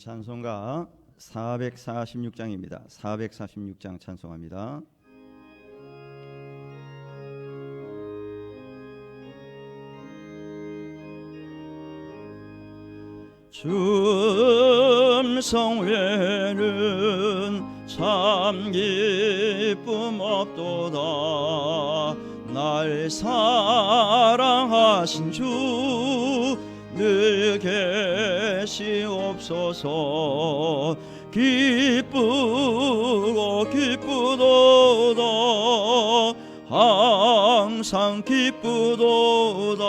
찬송가 446장입니다. 446장 찬송합니다. 주 음성 외에는 참 기쁨 없도다. 날 사랑하신 주 늘 계시옵소서. 기쁘고 기쁘도다. 항상 기쁘도다.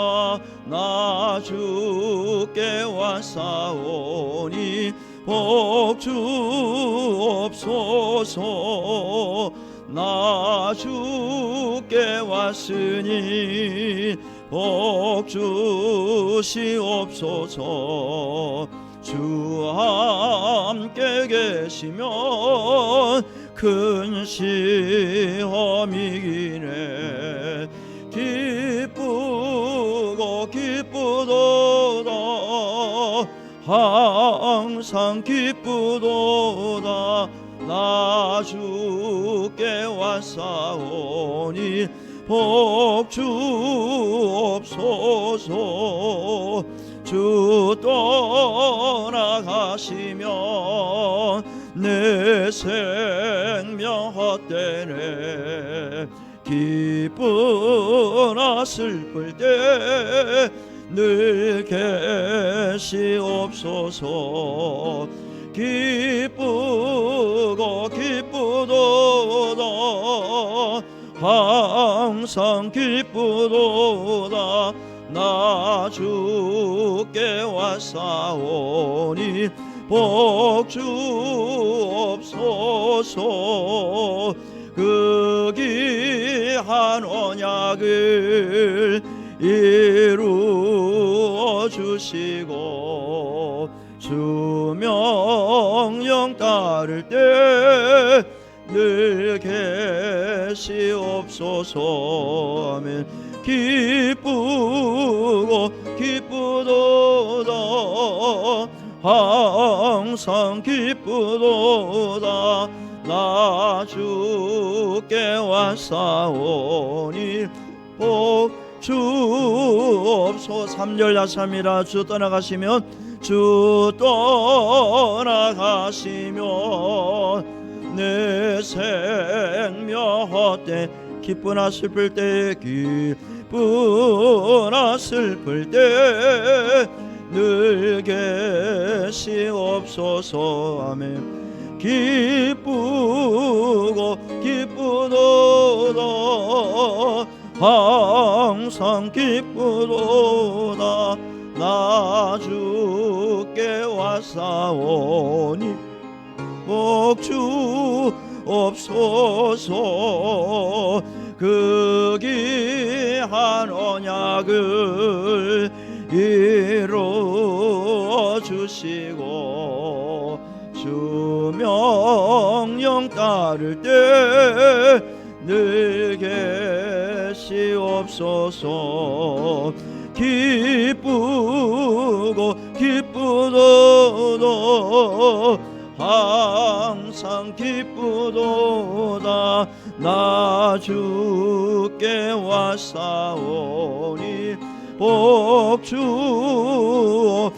나 주께 왔사오니 복 주옵소서. 나 주께 왔으니 복 주시옵소서. 주 함께 계시면 큰 시험이기네. 기쁘고 기쁘도다. 항상 기쁘도다. 나 주께 왔사오니 복 주옵소서. 주 떠나가시면 내 생명 헛되네. 기쁘나 슬플 때 늘 계시옵소서. 기쁘고 기쁘도다. 항상 기쁘도다. 나 주께 왔사오니 복 주옵소서. 그 귀한 언약을 이루어 주시고 주 명령 따를 때 늘 계시옵소서. 아멘. 기쁘고 기쁘도다. 항상 기쁘도다. 나 주께 왔사오니 복 주옵소서. 3절 야삼이라. 주 떠나가시면 주 떠나가시면 내 생명 헛되. 기쁘나 슬플 때 기쁘나 슬플 때 늘 계시옵소서. 아멘. 기쁘고 기쁘도다. 항상 기쁘도다. 나 주께 왔사오니 복 주옵소서. 그 귀한 언약을 이루어 주시고 주 명령 따를 때 늘 계시옵소서. 기쁘고 기쁘도다. 항상 기쁘도다. 나 주께 왔사오니 복 주옵소서.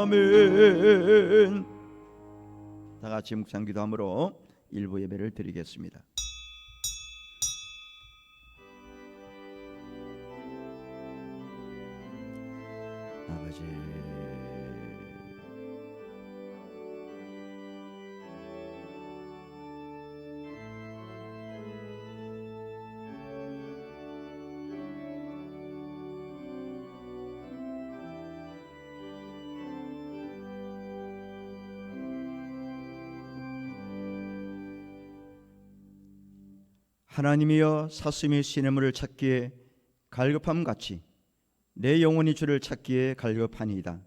아멘. 다 같이 묵상 기도함으로 일부 예배를 드리겠습니다. 아버지, 하나님이여, 사슴이 시냇물을 찾기에 갈급함같이 내 영혼이 주를 찾기에 갈급하니이다.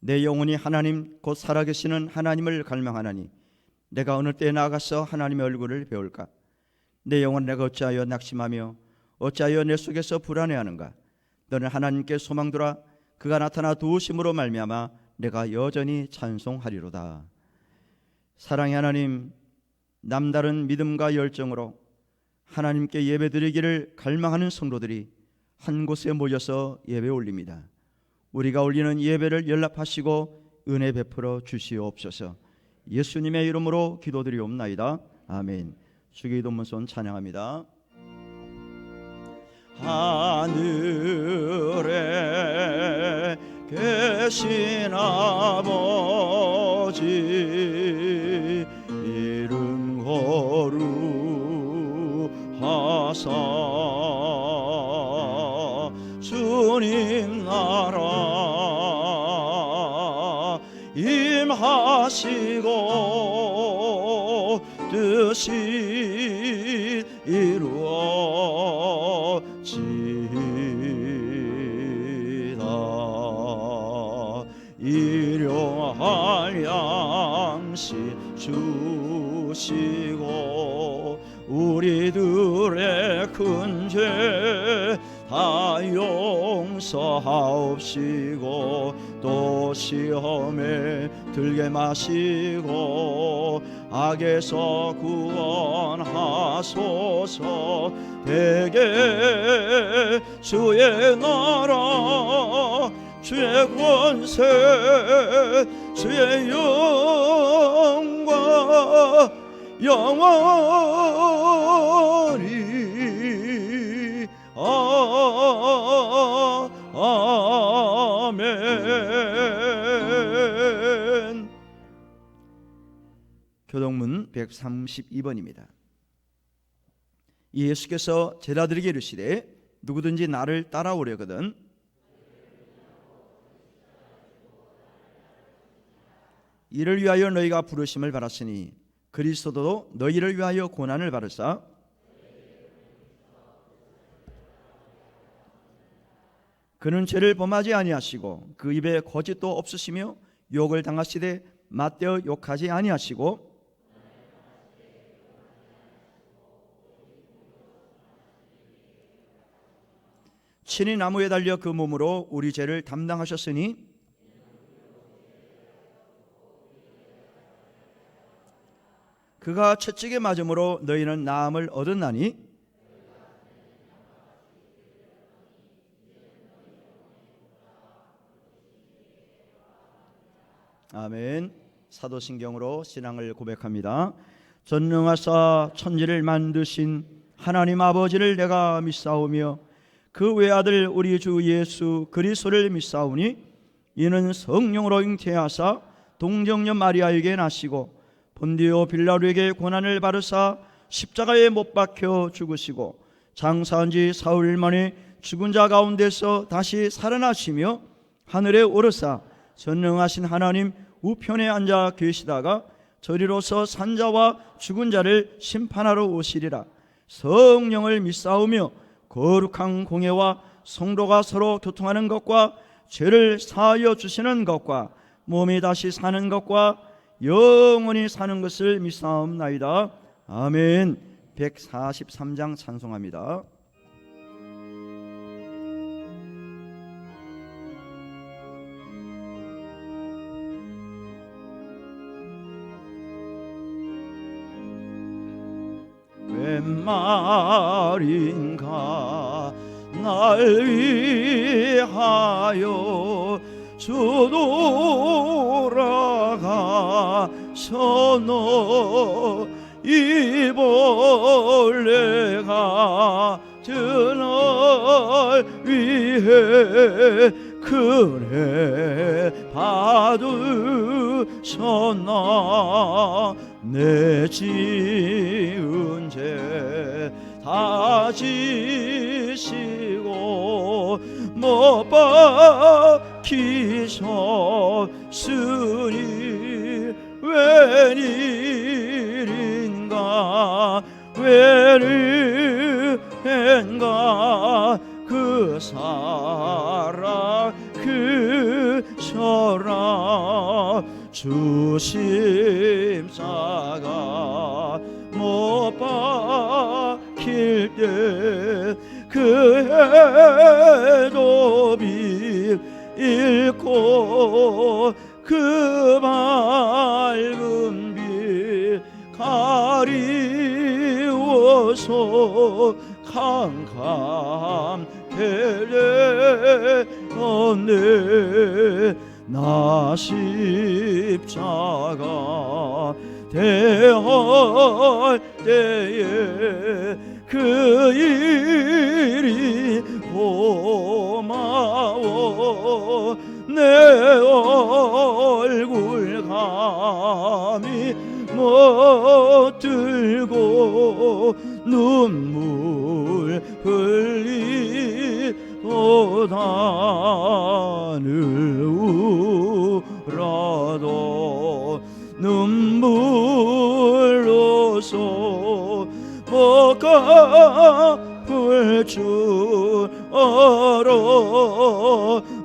내 영혼이 하나님 곧 살아계시는 하나님을 갈망하나니 내가 어느 때에 나가서 하나님의 얼굴을 배울까? 내 영혼 내가 어찌하여 낙심하며 어찌하여 내 속에서 불안해하는가? 너는 하나님께 소망두라. 그가 나타나 도우심으로 말미암아 내가 여전히 찬송하리로다. 사랑의 하나님, 남다른 믿음과 열정으로 하나님께 예배드리기를 갈망하는 성도들이 한 곳에 모여서 예배 올립니다. 우리가 올리는 예배를 연락하시고 은혜 베풀어 주시옵소서. 예수님의 이름으로 기도드리옵나이다. 아멘. 주기도문son 찬양합니다. 하늘에 계신 아버지 이름 거룩하사 주님 나라 임하시고 뜻이 이루어지다. 일용할 양식 주시고 우리들의 큰 죄 다 용서하옵시고 또 시험에 들게 마시고 악에서 구원하소서. 대개 주의 나라 주의 권세 주의 영광 영원히 아멘. 교동문 132번입니다. 예수께서 제자들에게 이르시되 누구든지 나를 따라오려거든 이를 위하여 너희가 부르심을 받았으니 그리스도도 너희를 위하여 고난을 받으사 그는 죄를 범하지 아니하시고 그 입에 거짓도 없으시며 욕을 당하시되 맞대어 욕하지 아니하시고 친히 나무에 달려 그 몸으로 우리 죄를 담당하셨으니 그가 채찍에 맞음으로 너희는 나음을 얻었나니 아멘. 사도신경으로 신앙을 고백합니다. 전능하사 천지를 만드신 하나님 아버지를 내가 믿사오며 그 외아들 우리 주 예수 그리스도를 믿사오니 이는 성령으로 잉태하사 동정녀 마리아에게 나시고 본디오 빌라도에게 고난을 받으사 십자가에 못 박혀 죽으시고 장사한 지 사흘 만에 죽은 자 가운데서 다시 살아나시며 하늘에 오르사 전능하신 하나님 우편에 앉아 계시다가 저리로서 산자와 죽은 자를 심판하러 오시리라. 성령을 믿사오며 거룩한 공예와 성도가 서로 교통하는 것과 죄를 사하여 주시는 것과 몸이 다시 사는 것과 영원히 사는 것을 믿사옵나이다. 아멘. 143장 찬송합니다. 웬 말인가 날 위하여 주 돌아가셔너 이 벌레가 저날 위해 그래 받으셨나 내 지은 죄 다 지시고 못 박히셨으니 웬일인가 웬일인가 그 사랑 그 서랑 주 십자가 못 박힐 때 그 해도 잃고 그 맑은 빛 가리워서 캄캄해졌네. 나 십자가 대할 때에 그 일이 고마워. 내 얼굴 감히 못 들고 눈물 흘리고다늘 울어도 눈물로서 못 갚을 줄 알아.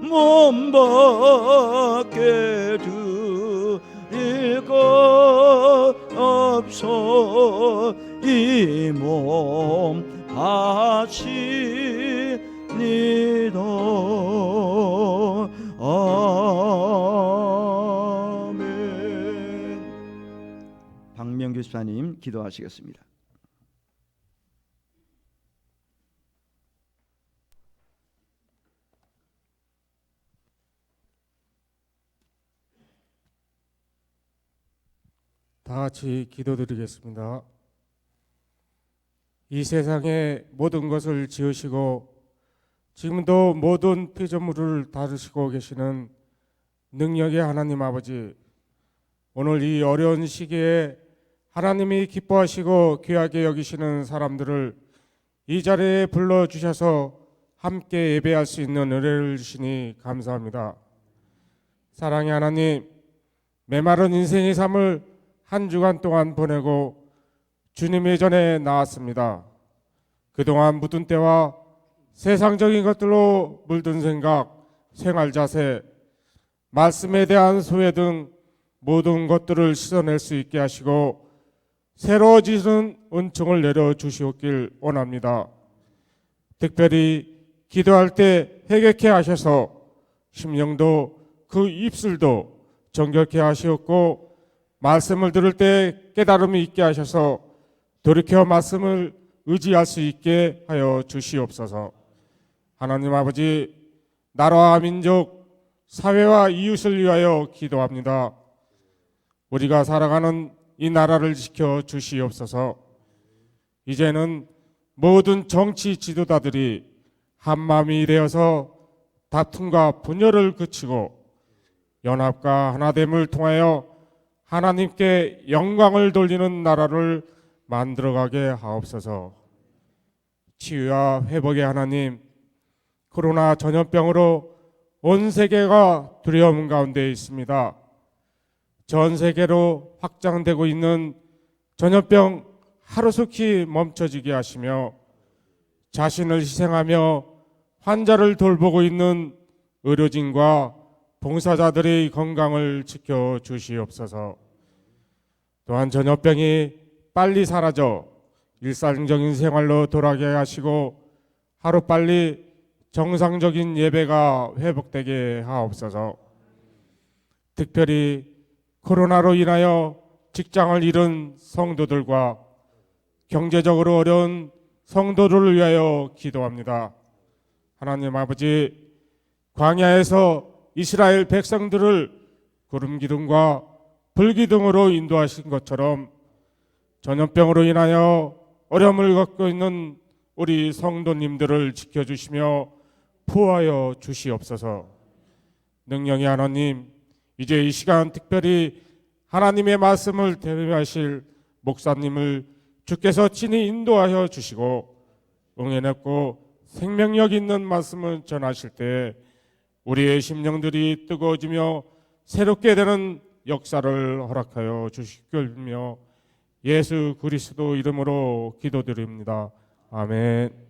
몸밖에 드릴 것 없어 이 몸 바치니다. 아멘. 박명규 집사님 기도하시겠습니다. 다 같이 기도드리겠습니다. 이 세상의 모든 것을 지으시고 지금도 모든 피조물을 다루시고 계시는 능력의 하나님 아버지, 오늘 이 어려운 시기에 하나님이 기뻐하시고 귀하게 여기시는 사람들을 이 자리에 불러주셔서 함께 예배할 수 있는 은혜를 주시니 감사합니다. 사랑의 하나님, 메마른 인생의 삶을 한 주간 동안 보내고 주님의 전에 나왔습니다. 그동안 묻은 때와 세상적인 것들로 물든 생각, 생활 자세, 말씀에 대한 소외 등 모든 것들을 씻어낼 수 있게 하시고 새로워지는 은총을 내려주시옵길 원합니다. 특별히 기도할 때 회개케 하셔서 심령도 그 입술도 정결케 하시옵고 말씀을 들을 때 깨달음이 있게 하셔서 돌이켜 말씀을 의지할 수 있게 하여 주시옵소서. 하나님 아버지, 나라와 민족, 사회와 이웃을 위하여 기도합니다. 우리가 살아가는 이 나라를 지켜 주시옵소서. 이제는 모든 정치 지도자들이 한마음이 되어서 다툼과 분열을 그치고 연합과 하나됨을 통하여 하나님께 영광을 돌리는 나라를 만들어가게 하옵소서. 치유와 회복의 하나님, 코로나 전염병으로 온 세계가 두려움 가운데 있습니다. 전 세계로 확장되고 있는 전염병 하루속히 멈춰지게 하시며 자신을 희생하며 환자를 돌보고 있는 의료진과 봉사자들의 건강을 지켜주시옵소서. 또한 전염병이 빨리 사라져 일상적인 생활로 돌아가게 하시고 하루빨리 정상적인 예배가 회복되게 하옵소서. 특별히 코로나로 인하여 직장을 잃은 성도들과 경제적으로 어려운 성도들을 위하여 기도합니다. 하나님 아버지, 광야에서 이스라엘 백성들을 구름 기둥과 불 기둥으로 인도하신 것처럼 전염병으로 인하여 어려움을 겪고 있는 우리 성도님들을 지켜주시며 보호하여 주시옵소서. 능력의 하나님, 이제 이 시간 특별히 하나님의 말씀을 대변하실 목사님을 주께서 친히 인도하여 주시고 응해냈고 생명력 있는 말씀을 전하실 때 우리의 심령들이 뜨거워지며 새롭게 되는 역사를 허락하여 주시길며 예수 그리스도 이름으로 기도드립니다. 아멘.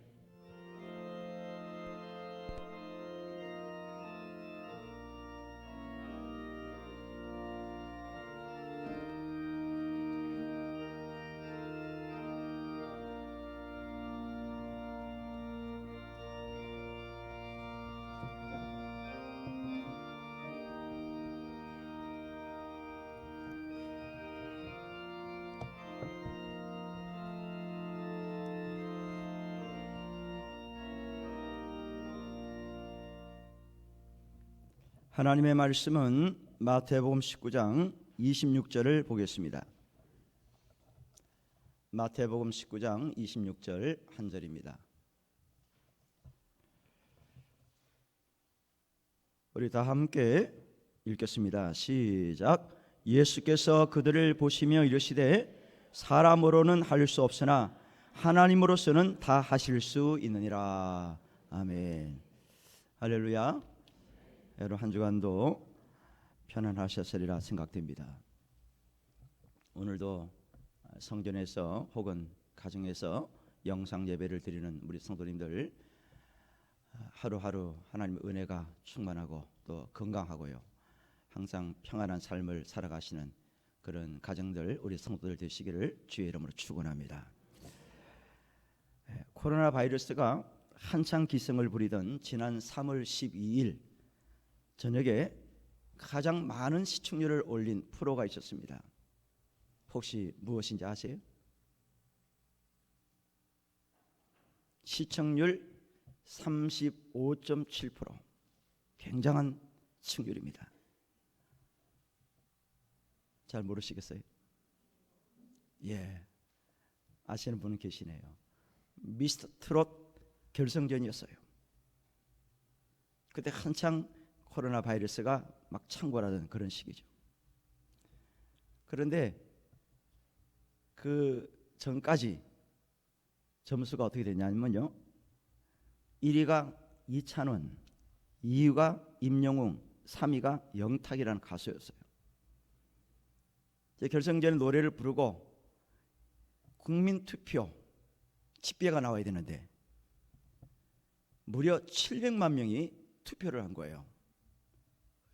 하나님의 말씀은 마태복음 19장 26절을 보겠습니다. 마태복음 19장 26절 한 절입니다. 우리 다 함께 읽겠습니다. 시작. 예수께서 그들을 보시며 이르시되 사람으로는 할 수 없으나 하나님으로서는 다 하실 수 있느니라. 아멘. 할렐루야. 여러분 한 주간도 편안하셨으리라 생각됩니다. 오늘도 성전에서 혹은 가정에서 영상 예배를 드리는 우리 성도님들 하루하루 하나님의 은혜가 충만하고 또 건강하고요, 항상 평안한 삶을 살아가시는 그런 가정들, 우리 성도들 되시기를 주의 이름으로 축원합니다. 코로나 바이러스가 한창 기승을 부리던 지난 3월 12일 저녁에 가장 많은 시청률을 올린 프로가 있었습니다. 혹시 무엇인지 아세요? 시청률 35.7%, 굉장한 시청률입니다. 잘 모르시겠어요? 예, 아시는 분은 계시네요. 미스터 트롯 결승전이었어요. 그때 한창 코로나 바이러스가 막 창궐하던 그런 시기죠. 그런데 그 전까지 점수가 어떻게 됐냐면요, 1위가 이찬원, 2위가 임영웅, 3위가 영탁이라는 가수였어요. 결승전에 노래를 부르고 국민투표 집계가 나와야 되는데 무려 700만 명이 투표를 한 거예요.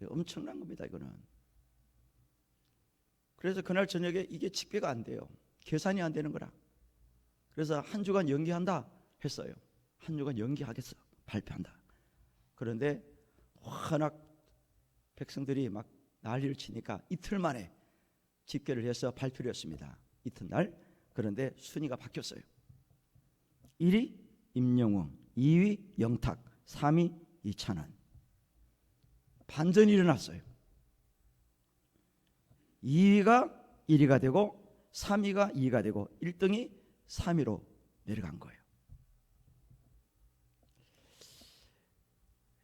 엄청난 겁니다, 이거는. 그래서 그날 저녁에 이게 집계가 안 돼요. 계산이 안 되는 거라. 그래서 한 주간 연기한다 했어요. 한 주간 연기하겠어, 발표한다. 그런데 워낙 백성들이 막 난리를 치니까 이틀 만에 집계를 해서 발표를 했습니다. 이튿날. 그런데 순위가 바뀌었어요. 1위 임영웅, 2위 영탁, 3위 이찬원. 반전이 일어났어요. 2위가 1위가 되고 3위가 2위가 되고 1등이 3위로 내려간 거예요.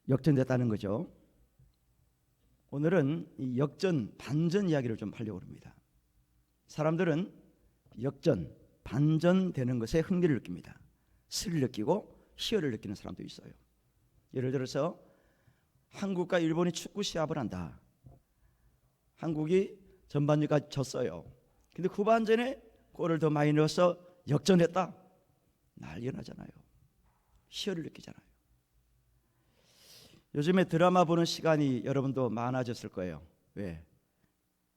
역전됐다는 거죠. 오늘은 이 역전, 반전 이야기를 좀 하려고 합니다. 사람들은 역전, 반전되는 것에 흥미를 느낍니다. 스릴 느끼고 희열을 느끼는 사람도 있어요. 예를 들어서 한국과 일본이 축구 시합을 한다. 한국이 전반전까지 졌어요. 근데 후반전에 골을 더 많이 넣어서 역전했다. 난리 나잖아요. 희열을 느끼잖아요. 요즘에 드라마 보는 시간이 여러분도 많아졌을 거예요. 왜?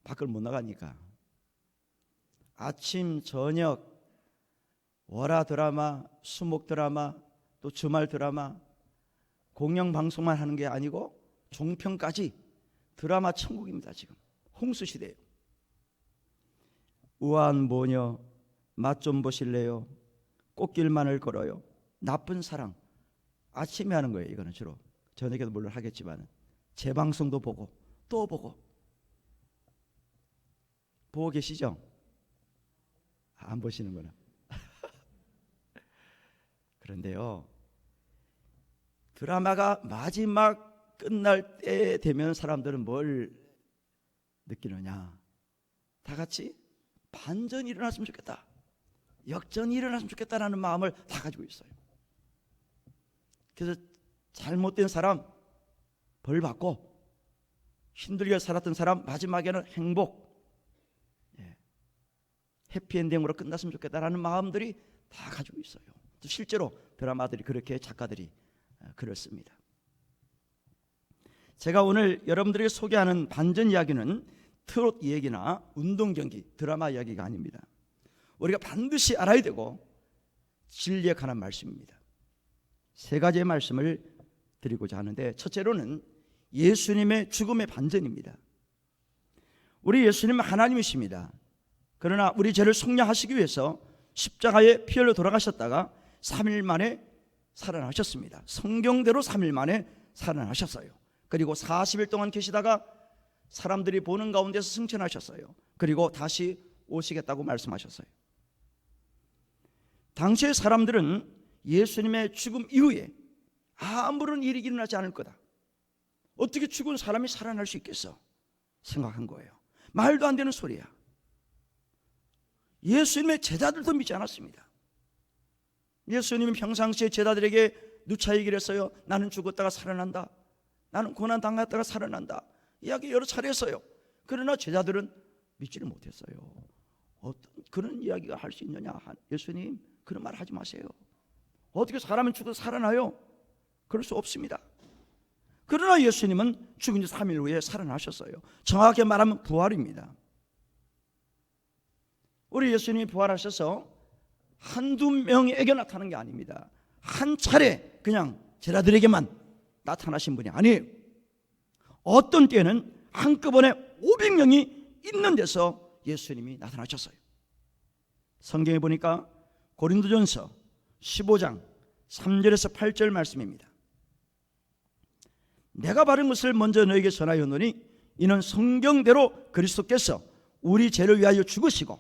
밖을 못 나가니까. 아침, 저녁, 월화 드라마, 수목 드라마, 또 주말 드라마, 공영방송만 하는 게 아니고 종편까지 드라마 천국입니다. 지금 홍수시대예요. 우아한 모녀, 맛 좀 보실래요? 꽃길만을 걸어요. 나쁜 사랑. 아침에 하는 거예요. 이거는 주로. 저녁에도 물론 하겠지만 재방송도 보고 또 보고. 보고 계시죠? 안 보시는구나. 그런데요, 드라마가 마지막 끝날 때 되면 사람들은 뭘 느끼느냐? 다 같이 반전이 일어났으면 좋겠다, 역전이 일어났으면 좋겠다라는 마음을 다 가지고 있어요. 그래서 잘못된 사람 벌 받고 힘들게 살았던 사람 마지막에는 행복, 해피엔딩으로 끝났으면 좋겠다라는 마음들이 다 가지고 있어요. 또 실제로 드라마들이 그렇게, 작가들이 그렇습니다. 제가 오늘 여러분들에게 소개하는 반전 이야기는 트롯 이야기나 운동 경기, 드라마 이야기가 아닙니다. 우리가 반드시 알아야 되고 진리에 관한 말씀입니다. 세 가지의 말씀을 드리고자 하는데, 첫째로는 예수님의 죽음의 반전입니다. 우리 예수님은 하나님이십니다. 그러나 우리 죄를 속량하시기 위해서 십자가에 피 흘려 돌아가셨다가 3일 만에 살아나셨습니다. 성경대로 3일 만에 살아나셨어요. 그리고 40일 동안 계시다가 사람들이 보는 가운데서 승천하셨어요. 그리고 다시 오시겠다고 말씀하셨어요. 당시의 사람들은 예수님의 죽음 이후에 아무런 일이 일어나지 않을 거다, 어떻게 죽은 사람이 살아날 수 있겠어 생각한 거예요. 말도 안 되는 소리야. 예수님의 제자들도 믿지 않았습니다. 예수님이 평상시에 제자들에게 누차 얘기를 했어요. 나는 죽었다가 살아난다, 나는 고난 당했다가 살아난다, 이야기 여러 차례 했어요. 그러나 제자들은 믿지를 못했어요. 어떤 그런 이야기가 할 수 있느냐, 예수님 그런 말 하지 마세요. 어떻게 사람은 죽어서 살아나요? 그럴 수 없습니다. 그러나 예수님은 죽은 지 3일 후에 살아나셨어요. 정확히 말하면 부활입니다. 우리 예수님이 부활하셔서 한두 명에게 나타나는 게 아닙니다. 한 차례 그냥 제자들에게만 나타나신 분이 아니에요. 어떤 때는 한꺼번에 500명이 있는 데서 예수님이 나타나셨어요. 성경에 보니까 고린도전서 15장 3절에서 8절 말씀입니다. 내가 바른 것을 먼저 너에게 전하였노니 이는 성경대로 그리스도께서 우리 죄를 위하여 죽으시고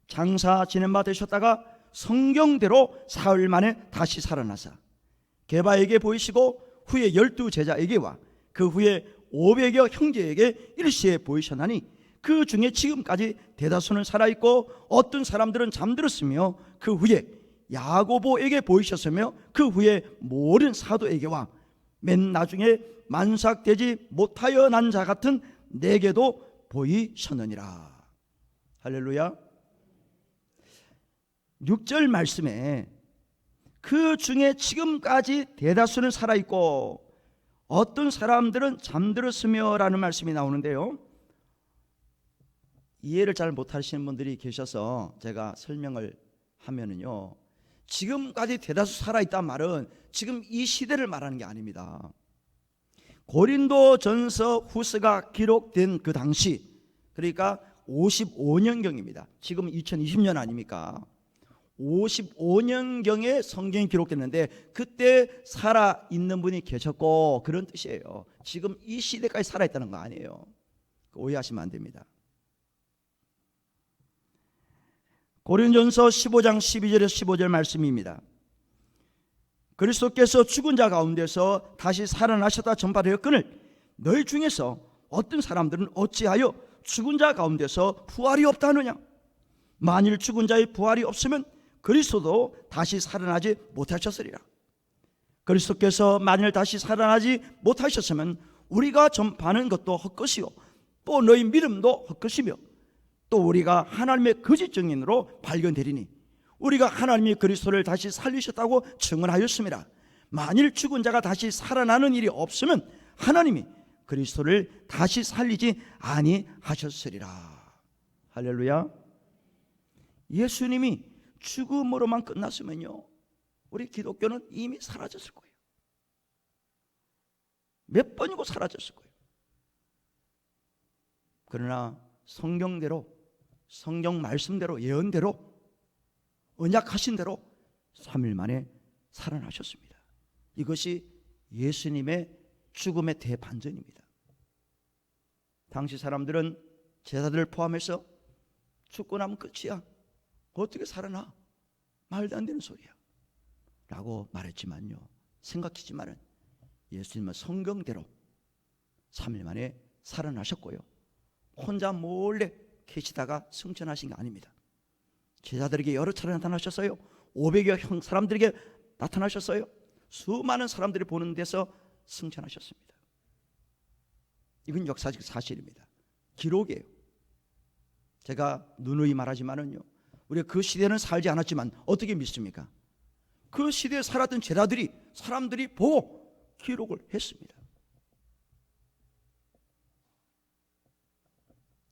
장사 지낸 바 되셨다가 성경대로 사흘 만에 다시 살아나사 게바에게 보이시고 후에 12제자에게와 그 후에 500여 형제에게 일시에 보이셨나니 그 중에 지금까지 대다수는 살아있고 어떤 사람들은 잠들었으며 그 후에 야고보에게 보이셨으며 그 후에 모든 사도에게와 맨 나중에 만삭되지 못하여 난 자 같은 내게도 보이셨느니라. 할렐루야. 6절 말씀에 그 중에 지금까지 대다수는 살아있고 어떤 사람들은 잠들었으며 라는 말씀이 나오는데요, 이해를 잘 못하시는 분들이 계셔서 제가 설명을 하면은요, 지금까지 대다수 살아있다는 말은 지금 이 시대를 말하는 게 아닙니다. 고린도전서 후서가 기록된 그 당시, 그러니까 55년경입니다. 지금 2020년 아닙니까? 55년경에 성경이 기록됐는데 그때 살아있는 분이 계셨고 그런 뜻이에요. 지금 이 시대까지 살아있다는 거 아니에요. 오해하시면 안 됩니다. 고린도전서 15장 12절에서 15절 말씀입니다. 그리스도께서 죽은 자 가운데서 다시 살아나셨다 전파되었거늘 너희 중에서 어떤 사람들은 어찌하여 죽은 자 가운데서 부활이 없다 하느냐. 만일 죽은 자의 부활이 없으면 그리스도도 다시 살아나지 못하셨으리라. 그리스도께서 만일 다시 살아나지 못하셨으면 우리가 전파하는 것도 헛것이요 또 너희 믿음도 헛것이며 또 우리가 하나님의 거짓 증인으로 발견되리니 우리가 하나님이 그리스도를 다시 살리셨다고 증언하였습니다. 만일 죽은 자가 다시 살아나는 일이 없으면 하나님이 그리스도를 다시 살리지 아니하셨으리라. 할렐루야. 예수님이 죽음으로만 끝났으면요, 우리 기독교는 이미 사라졌을 거예요. 몇 번이고 사라졌을 거예요. 그러나 성경대로, 성경 말씀대로, 예언대로, 언약하신 대로 3일 만에 살아나셨습니다. 이것이 예수님의 죽음의 대반전입니다. 당시 사람들은 제자들을 포함해서 죽고 나면 끝이야, 어떻게 살아나, 말도 안 되는 소리야 라고 말했지만요, 생각했지만은 예수님은 성경대로 3일 만에 살아나셨고요, 혼자 몰래 계시다가 승천하신 게 아닙니다. 제자들에게 여러 차례 나타나셨어요. 500여 사람들에게 나타나셨어요. 수많은 사람들이 보는 데서 승천하셨습니다. 이건 역사적 사실입니다. 기록이에요. 제가 누누이 말하지만은요, 우리가 그 시대는 살지 않았지만 어떻게 믿습니까? 그 시대에 살았던 제자들이, 사람들이 보고 기록을 했습니다.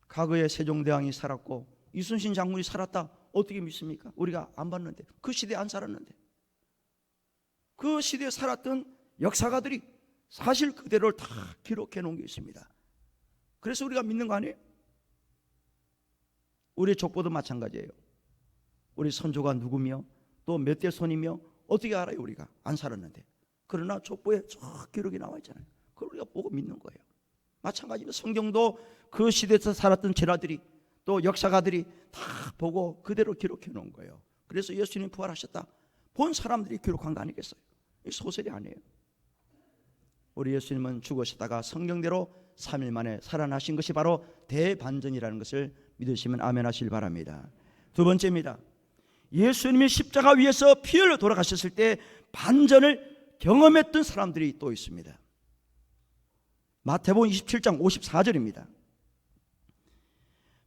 과거에 세종대왕이 살았고 이순신 장군이 살았다, 어떻게 믿습니까? 우리가 안 봤는데, 그 시대에 안 살았는데, 그 시대에 살았던 역사가들이 사실 그대로를 다 기록해 놓은 게 있습니다. 그래서 우리가 믿는 거 아니에요? 우리 족보도 마찬가지예요. 우리 선조가 누구며 또 몇 대 손이며 어떻게 알아요? 우리가 안 살았는데. 그러나 족보에 쭉 기록이 나와 있잖아요. 그걸 우리가 보고 믿는 거예요. 마찬가지로 성경도 그 시대에서 살았던 제자들이 또 역사가들이 다 보고 그대로 기록해 놓은 거예요. 그래서 예수님 부활하셨다 본 사람들이 기록한 거 아니겠어요? 이 소설이 아니에요. 우리 예수님은 죽으시다가 성경대로 3일 만에 살아나신 것이 바로 대반전이라는 것을 믿으시면 아멘 하시길 바랍니다. 두 번째입니다. 예수님이 십자가 위에서 피 흘려 돌아가셨을 때 반전을 경험했던 사람들이 또 있습니다. 마태복음 27장 54절입니다.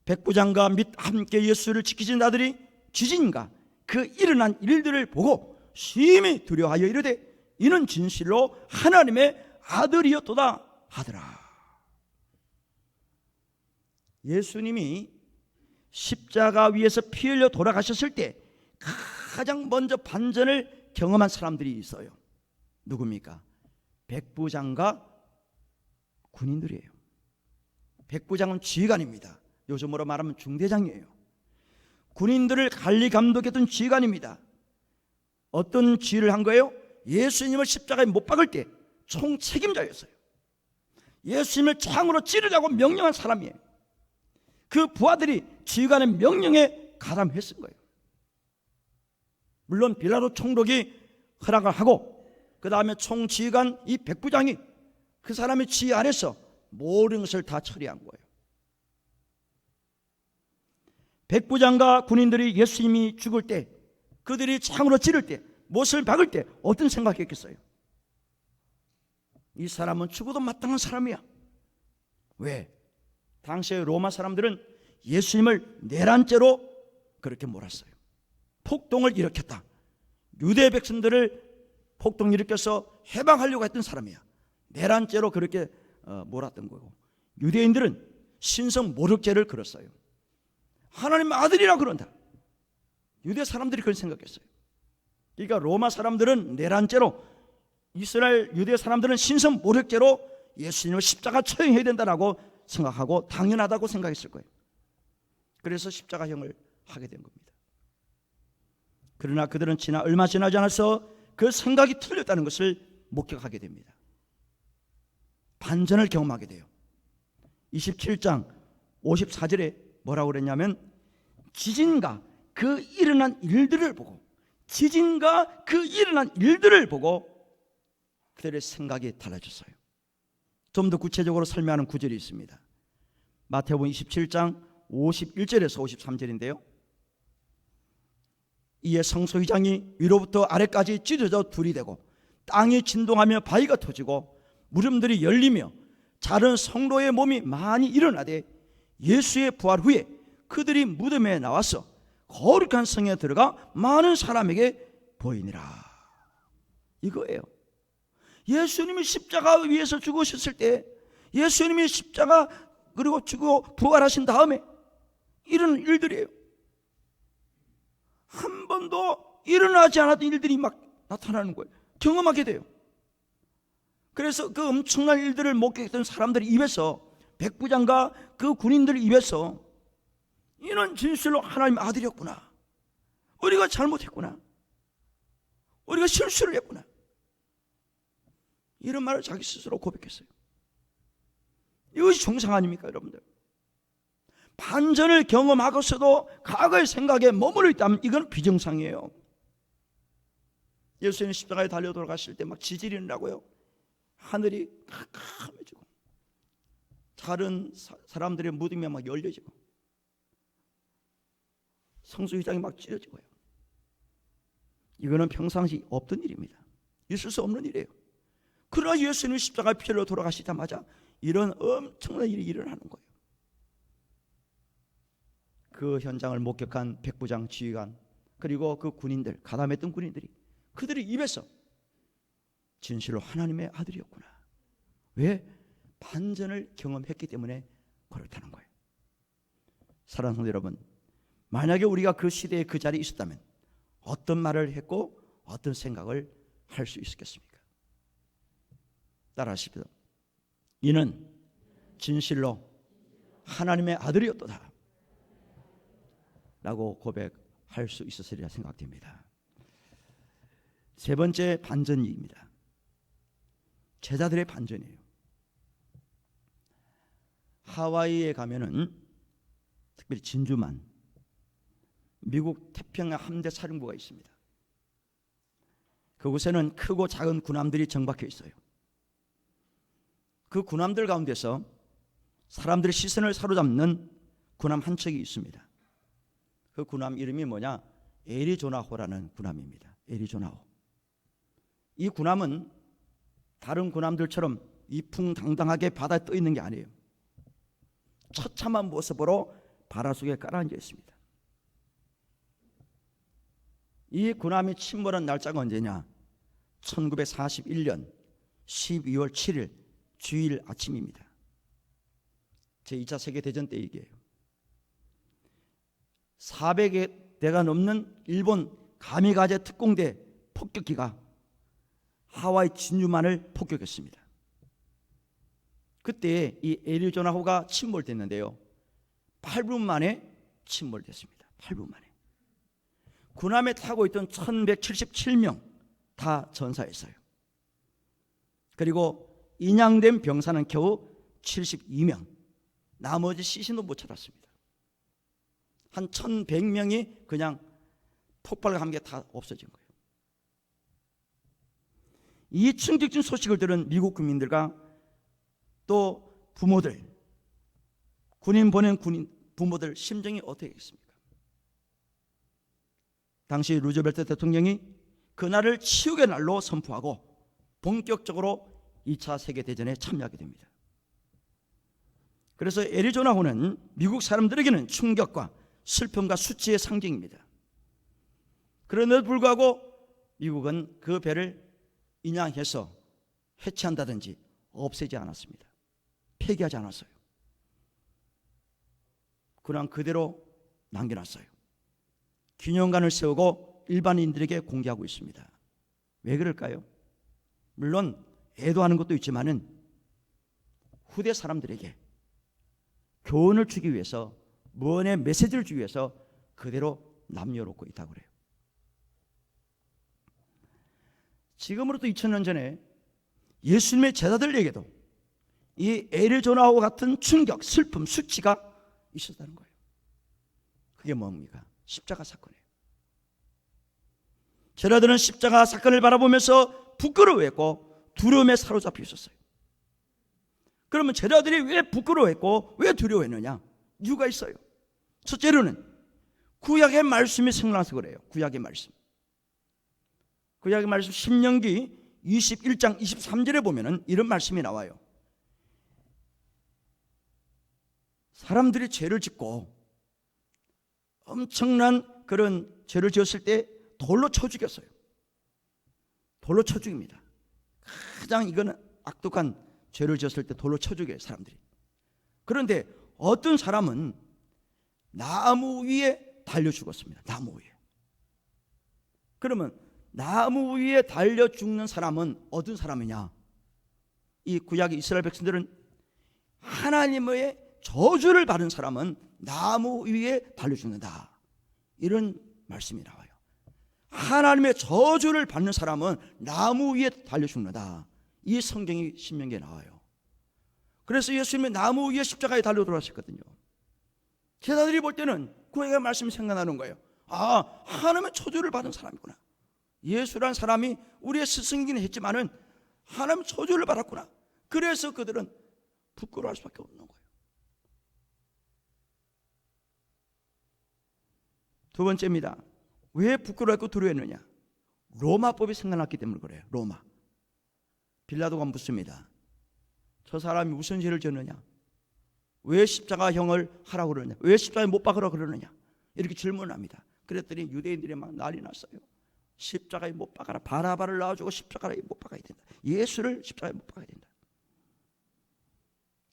백부장과 및 함께 예수를 지키신 자들이 지진과 그 일어난 일들을 보고 심히 두려워하여 이르되 이는 진실로 하나님의 아들이었도다 하더라. 예수님이 십자가 위에서 피 흘려 돌아가셨을 때 가장 먼저 반전을 경험한 사람들이 있어요. 누굽니까? 백부장과 군인들이에요. 백부장은 지휘관입니다. 요즘으로 말하면 중대장이에요. 군인들을 관리 감독했던 지휘관입니다. 어떤 지휘를 한 거예요? 예수님을 십자가에 못 박을 때 총 책임자였어요. 예수님을 창으로 찌르라고 명령한 사람이에요. 그 부하들이 지휘관의 명령에 가담했을 거예요. 물론 빌라도 총독이 허락을 하고 그 다음에 총지휘관 이 백부장이 그 사람의 지휘 아래서 모든 것을 다 처리한 거예요. 백부장과 군인들이 예수님이 죽을 때 그들이 창으로 찌를 때 못을 박을 때 어떤 생각했겠어요? 이 사람은 죽어도 마땅한 사람이야. 왜? 당시에 로마 사람들은 예수님을 내란죄로 그렇게 몰았어요. 폭동을 일으켰다. 유대 백성들을 폭동 일으켜서 해방하려고 했던 사람이야. 내란죄로 그렇게 몰았던 거고, 유대인들은 신성 모독죄를 걸었어요. 하나님 아들이라 그런다. 유대 사람들이 그런 생각했어요. 그러니까 로마 사람들은 내란죄로, 이스라엘 유대 사람들은 신성 모독죄로 예수님을 십자가 처형해야 된다라고 생각하고 당연하다고 생각했을 거예요. 그래서 십자가형을 하게 된 겁니다. 그러나 그들은 얼마 지나지 않아서 그 생각이 틀렸다는 것을 목격하게 됩니다. 반전을 경험하게 돼요. 27장 54절에 뭐라고 그랬냐면 지진과 그 일어난 일들을 보고 그들의 생각이 달라졌어요. 좀 더 구체적으로 설명하는 구절이 있습니다. 마태복음 27장 51절에서 53절인데요. 이에 성소휘장이 위로부터 아래까지 찢어져 둘이 되고 땅이 진동하며 바위가 터지고 무덤들이 열리며 자른 성도의 몸이 많이 일어나되 예수의 부활 후에 그들이 무덤에 나와서 거룩한 성에 들어가 많은 사람에게 보이니라. 이거예요. 예수님이 십자가 위에서 죽으셨을 때, 예수님이 십자가 그리고 죽고 부활하신 다음에 이런 일들이에요. 한 번도 일어나지 않았던 일들이 막 나타나는 거예요. 경험하게 돼요. 그래서 그 엄청난 일들을 목격했던 사람들의 입에서, 백부장과 그 군인들 입에서 이는 진실로 하나님의 아들이었구나, 우리가 잘못했구나, 우리가 실수를 했구나, 이런 말을 자기 스스로 고백했어요. 이것이 정상 아닙니까, 여러분들? 반전을 경험하고서도 과거의 생각에 머물러 있다면 이건 비정상이에요. 예수님 십자가에 달려 돌아가실 때 막 지진이 일어나고요, 하늘이 캄캄해지고 다른 사람들의 무덤이 막 열려지고 성수휘장이 막 찢어지고요. 이거는 평상시 없던 일입니다. 있을 수 없는 일이에요. 그러나 예수님이 십자가에 피 흘려 돌아가시자마자 이런 엄청난 일이 일어나는 거예요. 그 현장을 목격한 백부장, 지휘관, 그리고 그 군인들, 가담했던 군인들이 그들의 입에서 진실로 하나님의 아들이었구나, 왜? 반전을 경험했기 때문에 그렇다는 거예요. 사랑하는 성도 여러분, 만약에 우리가 그 시대에 그 자리에 있었다면 어떤 말을 했고 어떤 생각을 할 수 있었겠습니까? 따라하십시오. 이는 진실로 하나님의 아들이었도다 라고 고백할 수 있었으리라 생각됩니다. 세 번째 반전입니다. 제자들의 반전이에요. 하와이에 가면은 특별히 진주만 미국 태평양 함대 사령부가 있습니다. 그곳에는 크고 작은 군함들이 정박해 있어요. 그 군함들 가운데서 사람들의 시선을 사로잡는 군함 한 척이 있습니다. 그 군함 이름이 뭐냐? 애리조나호라는 군함입니다. 애리조나호. 이 군함은 다른 군함들처럼 이풍당당하게 바다에 떠 있는 게 아니에요. 처참한 모습으로 바다 속에 깔아앉아 있습니다. 이 군함이 침몰한 날짜가 언제냐? 1941년 12월 7일 주일 아침입니다. 제2차 세계대전 때 얘기예요. 400여 대가 넘는 일본 가미가제 특공대 폭격기가 하와이 진주만을 폭격했습니다. 그때 이 애리조나호가 침몰됐는데요, 8분 만에 침몰됐습니다. 8분 만에. 군함에 타고 있던 1177명 다 전사했어요. 그리고 인양된 병사는 겨우 72명, 나머지 시신도 못 찾았습니다. 한 1100명이 그냥 폭발과 함께 다 없어진 거예요. 이 충격적인 소식을 들은 미국 국민들과 또 부모들, 군인 보낸 군인 부모들 심정이 어떻게 겠습니까? 당시 루즈벨트 대통령이 그날을 치욕의 날로 선포하고 본격적으로 2차 세계대전에 참여하게 됩니다. 그래서 애리조나호는 미국 사람들에게는 충격과 슬픔과 수치의 상징입니다. 그런데도 불구하고 미국은 그 배를 인양해서 해체한다든지 없애지 않았습니다. 폐기하지 않았어요. 그냥 그대로 남겨놨어요. 기념관을 세우고 일반인들에게 공개하고 있습니다. 왜 그럴까요? 물론 애도하는 것도 있지만은 후대 사람들에게 교훈을 주기 위해서, 무언의 메시지를 주기 위해서 그대로 남겨놓고 있다고 그래요. 지금으로부터 2000년 전에 예수님의 제자들에게도 이 애리조나호와 같은 충격, 슬픔, 수치가 있었다는 거예요. 그게 뭡니까? 십자가 사건이에요. 제자들은 십자가 사건을 바라보면서 부끄러워했고 두려움에 사로잡혀 있었어요. 그러면 제자들이 왜 부끄러워했고 왜 두려워했느냐? 이유가 있어요. 첫째로는 구약의 말씀이 생각나서 그래요. 구약의 말씀. 구약의 말씀 신명기 21장 23절에 보면은 이런 말씀이 나와요. 사람들이 죄를 짓고 엄청난 그런 죄를 지었을 때 돌로 쳐 죽였어요. 돌로 쳐 죽입니다. 가장 이거는 악독한 죄를 지었을 때 돌로 쳐 죽여요, 사람들이. 그런데 어떤 사람은 나무 위에 달려 죽었습니다. 나무 위에. 그러면 나무 위에 달려 죽는 사람은 어떤 사람이냐? 이 구약의 이스라엘 백성들은 하나님의 저주를 받은 사람은 나무 위에 달려 죽는다, 이런 말씀이 나와요. 하나님의 저주를 받는 사람은 나무 위에 달려 죽는다, 이 성경이 신명기에 나와요. 그래서 예수님이 나무 위에 십자가에 달려 돌아가셨거든요. 제자들이 볼 때는 구약의 말씀이 생각나는 거예요. 아, 하나님의 저주를 받은 사람이구나. 예수란 사람이 우리의 스승이긴 했지만은 하나님의 저주를 받았구나. 그래서 그들은 부끄러워할 수밖에 없는 거예요. 두 번째입니다. 왜 부끄러워했고 두려워했느냐? 로마법이 생각났기 때문에 그래요. 로마. 빌라도가 묻습니다. 저 사람이 무슨 죄를 지었느냐? 왜 십자가형을 하라고 그러느냐? 왜 십자가에 못 박으라고 그러느냐? 이렇게 질문을 합니다. 그랬더니 유대인들이 막 난리 났어요. 십자가에 못 박아라. 바라바를 놔주고 십자가에 못 박아야 된다. 예수를 십자가에 못 박아야 된다.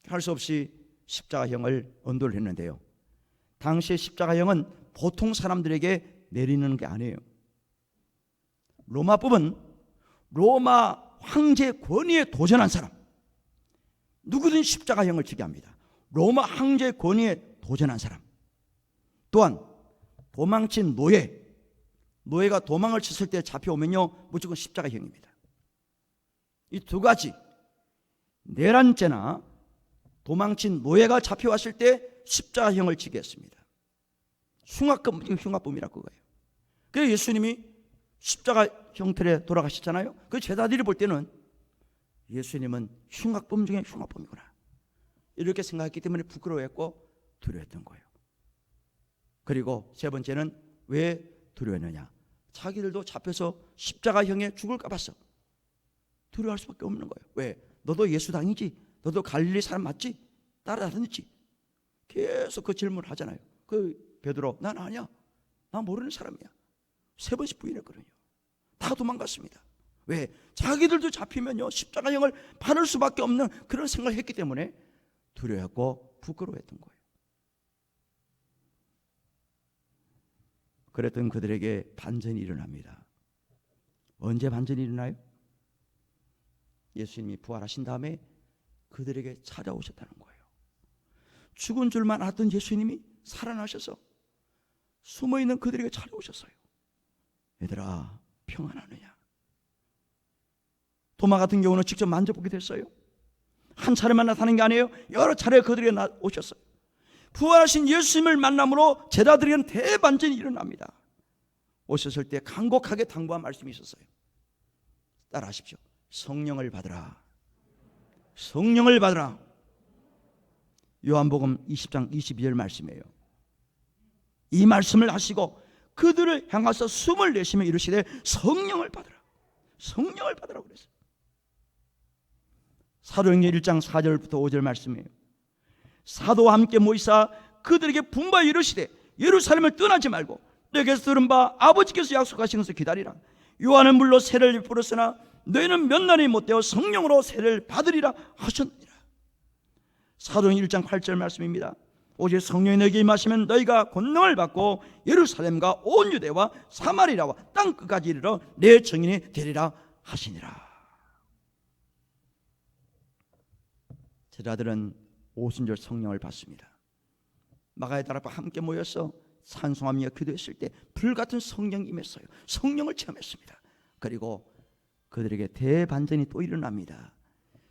할 수 없이 십자가형을 언도를 했는데요, 당시의 십자가형은 보통 사람들에게 내리는 게 아니에요. 로마법은 로마 황제 권위에 도전한 사람, 누구든 십자가형을 지게 합니다. 로마 황제 권위에 도전한 사람, 또한 도망친 노예가 도망을 쳤을 때 잡혀오면요 무조건 십자가형입니다. 이 두 가지, 내란죄나 도망친 노예가 잡혀왔을 때 십자가형을 지게 했습니다. 흉악범이라고 그거예요. 그래서 예수님이 십자가 형태로 돌아가셨잖아요. 그 제자들이 볼 때는 예수님은 흉악범 중에 흉악범이구나, 이렇게 생각했기 때문에 부끄러워했고 두려워했던 거예요. 그리고 세 번째는 왜 두려워했느냐? 자기들도 잡혀서 십자가형에 죽을까 봤어. 두려워할 수밖에 없는 거예요. 왜? 너도 예수 당이지? 너도 갈릴리 사람 맞지? 따라다녔지? 계속 그 질문을 하잖아요. 그 베드로, 난 아니야, 난 모르는 사람이야. 3번씩 부인했거든요. 다 도망갔습니다. 왜? 자기들도 잡히면요 십자가형을 받을 수밖에 없는 그런 생각을 했기 때문에 두려워했고 부끄러워했던 거예요. 그랬던 그들에게 반전이 일어납니다. 언제 반전이 일어나요? 예수님이 부활하신 다음에 그들에게 찾아오셨다는 거예요. 죽은 줄만 알았던 예수님이 살아나셔서 숨어있는 그들에게 찾아오셨어요. 얘들아, 평안하느냐? 도마 같은 경우는 직접 만져보게 됐어요. 한 차례만 나타나는 게 아니에요. 여러 차례 그들에게 오셨어요. 부활하신 예수님을 만남으로 제자들에게는 대반전이 일어납니다. 오셨을 때 간곡하게 당부한 말씀이 있었어요. 따라하십시오. 성령을 받으라. 성령을 받으라. 요한복음 20장 22절 말씀이에요. 이 말씀을 하시고 그들을 향해서 숨을 내쉬며 이르시되 성령을 받으라. 성령을 받으라고 그랬어요. 사도행전 1장 4절부터 5절 말씀이에요. 사도와 함께 모이사 그들에게 분부하여 이르시되 예루살렘을 떠나지 말고 너에게서 들은 바 아버지께서 약속하신 것을 기다리라. 요한은 물로 세례를 베풀었으나 너희는 몇 날이 못되어 성령으로 세례를 받으리라 하셨느니라. 사도행전 1장 8절 말씀입니다. 오직 성령이 너에게 임하시면 너희가 권능을 받고 예루살렘과 온 유대와 사마리아와 땅 끝까지 이르러 내 증인이 되리라 하시니라. 제자들은 오순절 성령을 받습니다. 마가의 딸 앞에 함께 모여서 찬송하며 기도했을 때 불같은 성령이 임했어요. 성령을 체험했습니다. 그리고 그들에게 대반전이 또 일어납니다.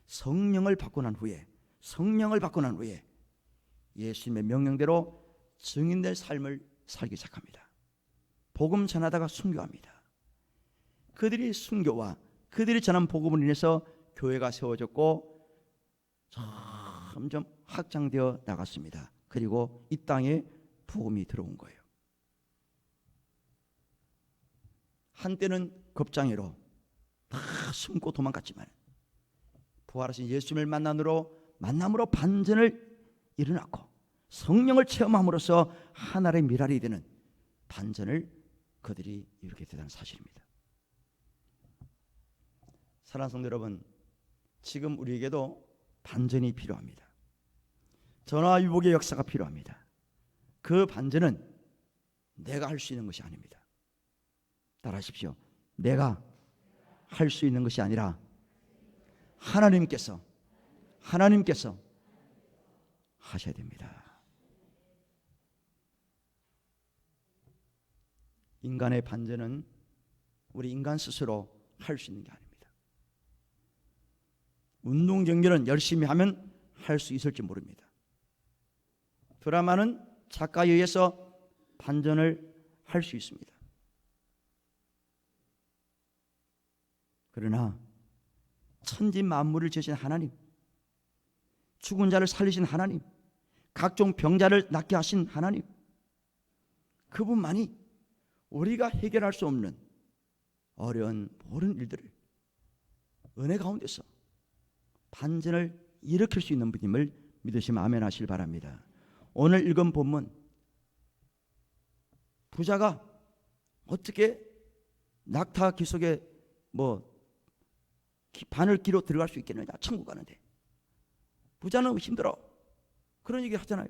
성령을 받고 난 후에 예수님의 명령대로 증인될 삶을 살기 시작합니다. 복음 전하다가 순교합니다. 그들이 순교와 그들이 전한 복음을 인해서 교회가 세워졌고 점점 확장되어 나갔습니다. 그리고 이 땅에 복음이 들어온 거예요. 한때는 겁장애로 다 숨고 도망갔지만 부활하신 예수님을 만남으로 반전을 일어났고 성령을 체험함으로써 하나의 미랄이 되는 반전을 그들이 이루게 되다는 사실입니다. 사랑하는 성도 여러분, 지금 우리에게도 반전이 필요합니다. 전화위복의 역사가 필요합니다. 그 반전은 내가 할 수 있는 것이 아닙니다. 따라하십시오. 내가 할 수 있는 것이 아니라 하나님께서 하셔야 됩니다. 인간의 반전은 우리 인간 스스로 할 수 있는 게 아닙니다. 운동 경기는 열심히 하면 할 수 있을지 모릅니다. 드라마는 작가에 의해서 반전을 할 수 있습니다. 그러나 천지 만물을 지으신 하나님, 죽은 자를 살리신 하나님, 각종 병자를 낫게 하신 하나님, 그분만이 우리가 해결할 수 없는 어려운 모든 일들을 은혜 가운데서 반전을 일으킬 수 있는 분임을 믿으시면 아멘 하시길 바랍니다. 오늘 읽은 본문, 부자가 어떻게 낙타 기속에 바늘기로 들어갈 수 있겠느냐, 천국 가는데. 부자는 힘들어, 그런 얘기 하잖아요.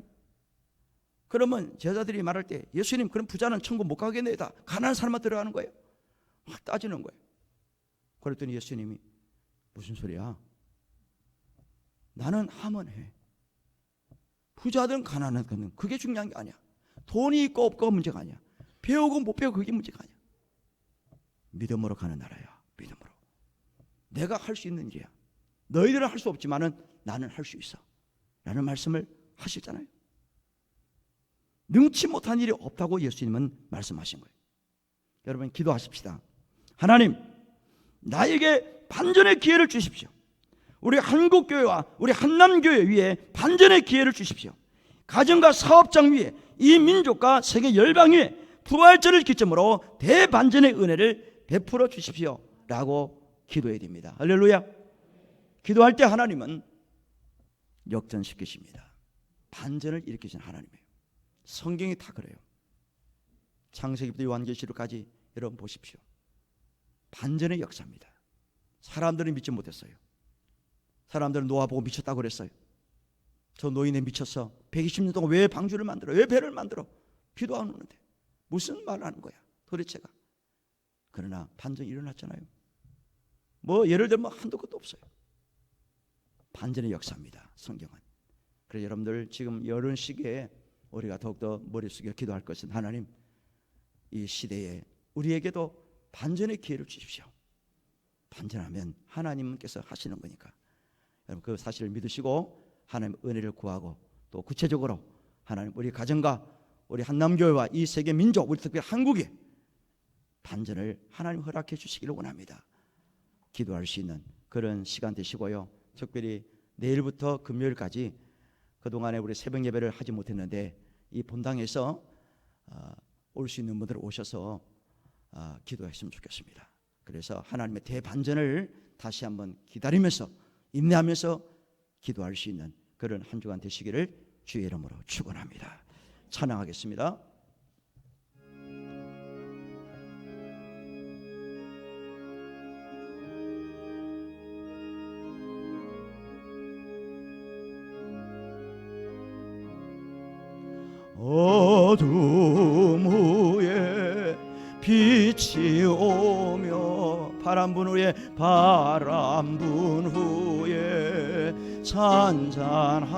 그러면 제자들이 말할 때 예수님, 그럼 부자는 천국 못 가겠네다, 가난한 사람만 들어가는 거예요. 막 따지는 거예요. 그랬더니 예수님이 무슨 소리야, 나는 하면 해. 부자든 가난하든 그게 중요한 게 아니야. 돈이 있고 없고가 문제가 아니야. 배우고 못 배우고 그게 문제가 아니야. 믿음으로 가는 나라야. 믿음으로. 내가 할 수 있는 일이야. 너희들은 할 수 없지만은 나는 할 수 있어. 라는 말씀을 하시잖아요. 능치 못한 일이 없다고 예수님은 말씀하신 거예요. 여러분 기도하십시다. 하나님, 나에게 반전의 기회를 주십시오. 우리 한국교회와 우리 한남교회 위에 반전의 기회를 주십시오. 가정과 사업장 위에, 이 민족과 세계 열방 위에 부활절을 기점으로 대반전의 은혜를 베풀어 주십시오 라고 기도해야 됩니다. 할렐루야. 기도할 때 하나님은 역전시키십니다. 반전을 일으키시는 하나님이에요. 성경이 다 그래요. 창세기부터 요한계시록까지 여러분 보십시오. 반전의 역사입니다. 사람들은 믿지 못했어요. 사람들은 노아 보고 미쳤다고 그랬어요. 저 노인에 미쳤어. 120년 동안 왜 방주를 만들어? 왜 배를 만들어? 비도 안 오는데 무슨 말을 하는 거야 도대체가. 그러나 반전이 일어났잖아요. 뭐 예를 들면 한도 끝도 없어요. 반전의 역사입니다, 성경은. 그래서 여러분들 지금 이런 시기에 우리가 더욱더 머리 숙여 기도할 것은, 하나님, 이 시대에 우리에게도 반전의 기회를 주십시오. 반전하면 하나님께서 하시는 거니까 여러분 그 사실을 믿으시고 하나님 은혜를 구하고, 또 구체적으로 하나님 우리 가정과 우리 한남교회와 이 세계 민족, 우리 특별히 한국에 반전을 하나님 허락해 주시기를 원합니다. 기도할 수 있는 그런 시간 되시고요. 특별히 내일부터 금요일까지 그동안에 우리 새벽 예배를 하지 못했는데 이 본당에서 올 수 있는 분들 오셔서 기도했으면 좋겠습니다. 그래서 하나님의 대반전을 다시 한번 기다리면서 인내하면서 기도할 수 있는 그런 한 주간 되시기를 주의 이름으로 축원합니다. 찬양하겠습니다. 어둠 후에 빛이 오며 바람 분 후에 잔잔하고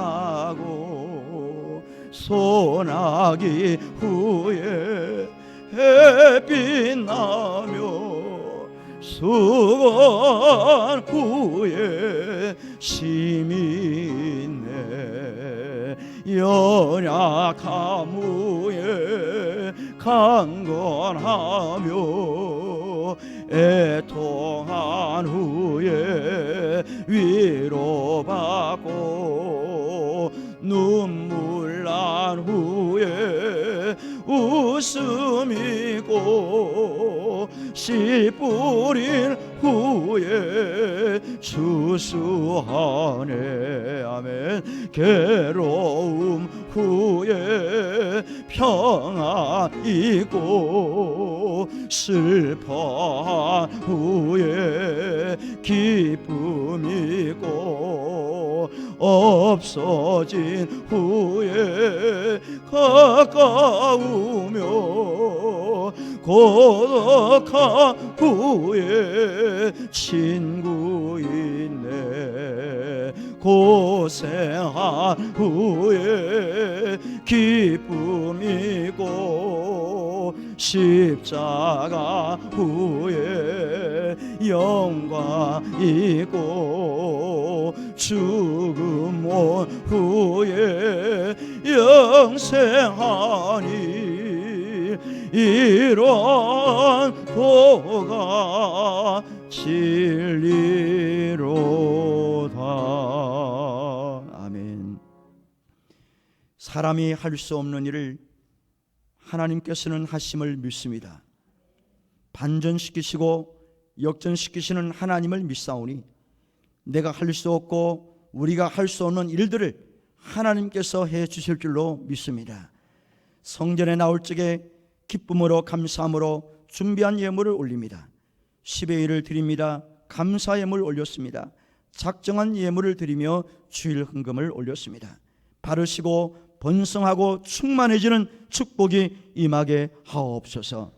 소나기 후에 햇빛 나며 수건 후에 심이 있네. 연약함 후에 강건하며 애통한 후에 위로받고 눈물 난 후에 웃음이고 씨 뿌린 후에 추수하네. 아멘. 괴로움 후에 평안이고 슬퍼한 후에 기쁨이고 없어진 후에 가까우며 고독한 후에 친구 있네. 고생한 후에 기쁨이고 십자가 후에 영광이고 죽음 온 후에 영생하니 이런 도가 진리로다. 아멘. 사람이 할 수 없는 일을 하나님께서는 하심을 믿습니다. 반전시키시고 역전시키시는 하나님을 믿사오니 내가 할 수 없고 우리가 할 수 없는 일들을 하나님께서 해 주실 줄로 믿습니다. 성전에 나올 적에 기쁨으로 감사함으로 준비한 예물을 올립니다. 10의 1을 드립니다. 감사 예물 올렸습니다. 작정한 예물을 드리며 주일 헌금을 올렸습니다. 바르시고 번성하고 충만해지는 축복이 임하게 하옵소서.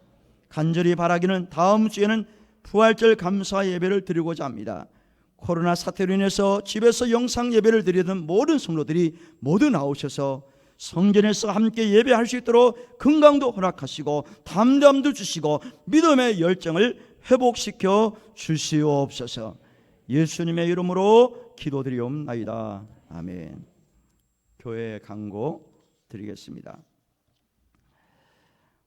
간절히 바라기는 다음 주에는 부활절 감사 예배를 드리고자 합니다. 코로나 사태로 인해서 집에서 영상 예배를 드리던 모든 성도들이 모두 나오셔서 성전에서 함께 예배할 수 있도록 건강도 허락하시고 담담도 주시고 믿음의 열정을 회복시켜 주시옵소서. 예수님의 이름으로 기도드리옵나이다. 아멘. 교회 광고 드리겠습니다.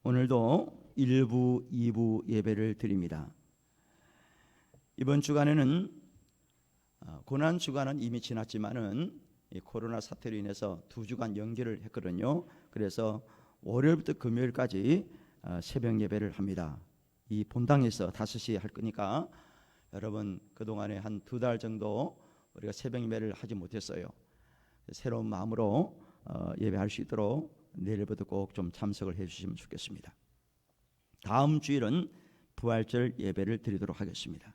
오늘도 1부, 2부 예배를 드립니다. 이번 주간에는 고난 주간은 이미 지났지만은 이 코로나 사태로 인해서 2주간 연기를 했거든요. 그래서 월요일부터 금요일까지 새벽 예배를 합니다. 이 본당에서 5시에 할 거니까 여러분 그동안에 한 2달 정도 우리가 새벽 예배를 하지 못했어요. 새로운 마음으로 예배할 수 있도록 내일부터 꼭 좀 참석을 해주시면 좋겠습니다. 다음 주일은 부활절 예배를 드리도록 하겠습니다.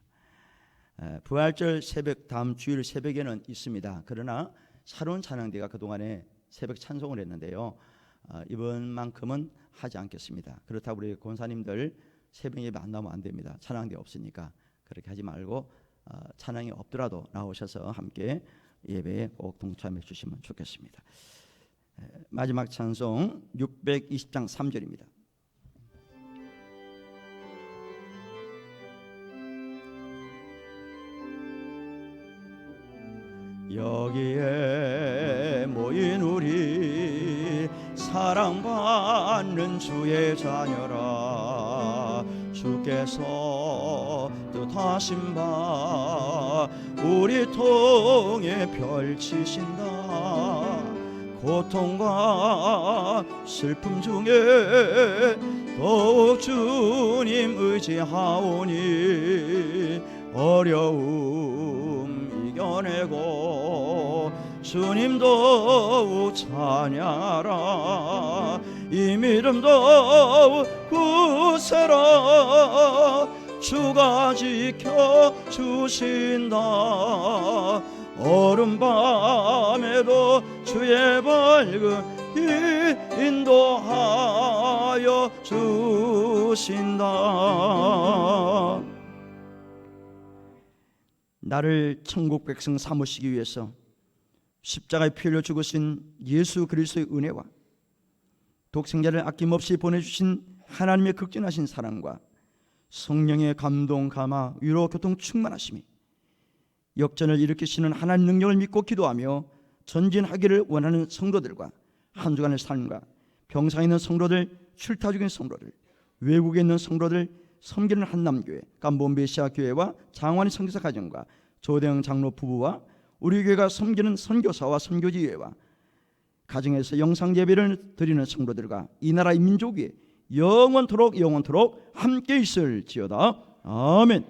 부활절 새벽 다음 주일 새벽에는 있습니다. 그러나 새로운 찬양대가 그동안에 새벽 찬송을 했는데요. 이번만큼은 하지 않겠습니다. 그렇다고 우리 권사님들 새벽 예배 안 나오면 안 됩니다. 찬양대 없으니까 그렇게 하지 말고 찬양이 없더라도 나오셔서 함께 예배에 꼭 동참해 주시면 좋겠습니다. 마지막 찬송 620장 3절입니다. 여기에 모인 우리 사랑받는 주의 자녀라. 주께서 뜻하신 바 우리 통해 펼치신다. 고통과 슬픔 중에 더욱 주님 의지하오니 어려움 이겨내고 주님 더욱 찬양하라. 이 믿음 더욱 굳세라. 주가 지켜주신다. 어른 밤에도 주의 밝은 인도하여 주신다. 나를 천국 백성 삼으시기 위해서 십자가에 피 흘려 죽으신 예수 그리스도의 은혜와 독생자를 아낌없이 보내주신 하나님의 극진하신 사랑과 성령의 감동, 감화, 위로, 교통 충만하심이 역전을 일으키시는 하나님 능력을 믿고 기도하며 전진하기를 원하는 성도들과 한 주간의 삶과 병상에 있는 성도들, 출타 중인 성도들, 외국에 있는 성도들 섬기는 한남교회, 캄보디아 교회와 장완희 선교사 가정과 조대영 장로 부부와 우리 교회가 섬기는 선교사와 선교지회와 가정에서 영상 예배를 드리는 성도들과 이 나라 이 민족 위에 영원토록 함께 있을지어다. 아멘.